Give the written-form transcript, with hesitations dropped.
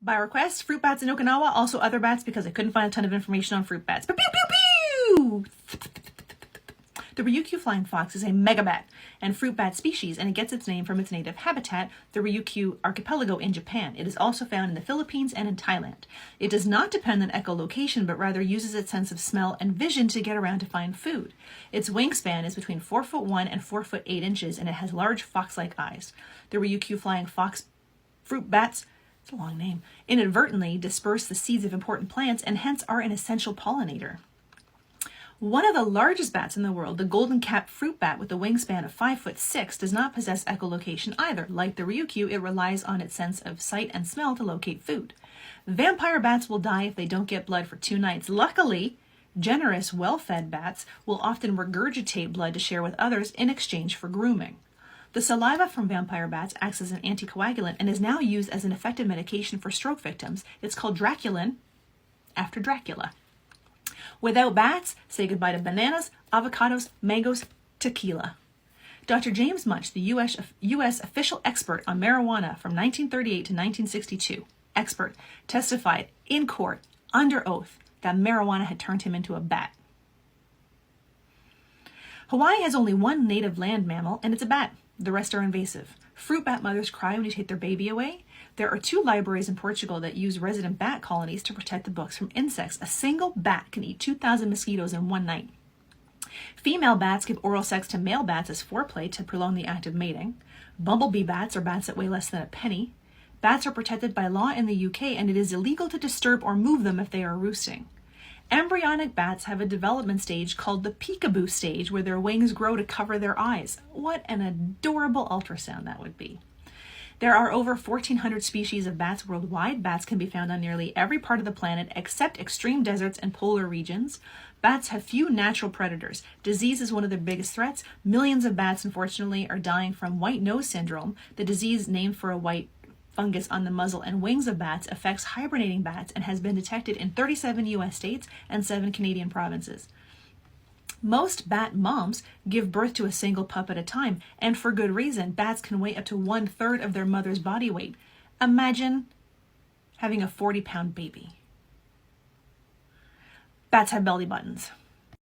By request, fruit bats in Okinawa, also other bats because I couldn't find a ton of information on fruit bats. Pew, pew, pew, pew! The Ryukyu flying fox is a megabat and fruit bat species, and it gets its name from its native habitat, the Ryukyu archipelago in Japan. It is also found in the Philippines and in Thailand. It does not depend on echolocation, but rather uses its sense of smell and vision to get around to find food. Its wingspan is between 4'1" and 4'8", and it has large fox-like eyes. The Ryukyu flying fox fruit bats, it's a long name, inadvertently disperse the seeds of important plants and hence are an essential pollinator. One of the largest bats in the world, the golden cap fruit bat with a wingspan of 5'6", does not possess echolocation either. Like the Ryukyu, it relies on its sense of sight and smell to locate food. Vampire bats will die if they don't get blood for 2 nights. Luckily, generous, well-fed bats will often regurgitate blood to share with others in exchange for grooming. The saliva from vampire bats acts as an anticoagulant and is now used as an effective medication for stroke victims. It's called Draculin, after Dracula. Without bats, say goodbye to bananas, avocados, mangoes, tequila. Dr. James Munch, the U.S. official expert on marijuana from 1938 to 1962, testified in court under oath that marijuana had turned him into a bat. Hawaii has only one native land mammal, and it's a bat. The rest are invasive. Fruit bat mothers cry when you take their baby away. There are 2 libraries in Portugal that use resident bat colonies to protect the books from insects. A single bat can eat 2,000 mosquitoes in one night. Female bats give oral sex to male bats as foreplay to prolong the act of mating. Bumblebee bats are bats that weigh less than a penny. Bats are protected by law in the UK, and it is illegal to disturb or move them if they are roosting. Embryonic bats have a development stage called the peekaboo stage, where their wings grow to cover their eyes. What an adorable ultrasound that would be. There are over 1,400 species of bats worldwide. Bats can be found on nearly every part of the planet except extreme deserts and polar regions. Bats have few natural predators. Disease is one of their biggest threats. Millions of bats, unfortunately, are dying from white nose syndrome. The disease, named for a white fungus on the muzzle and wings of bats, affects hibernating bats and has been detected in 37 U.S. states and 7 Canadian provinces. Most bat moms give birth to a single pup at a time, and for good reason. Bats can weigh up to 1/3 of their mother's body weight. Imagine having a 40-pound baby. Bats have belly buttons.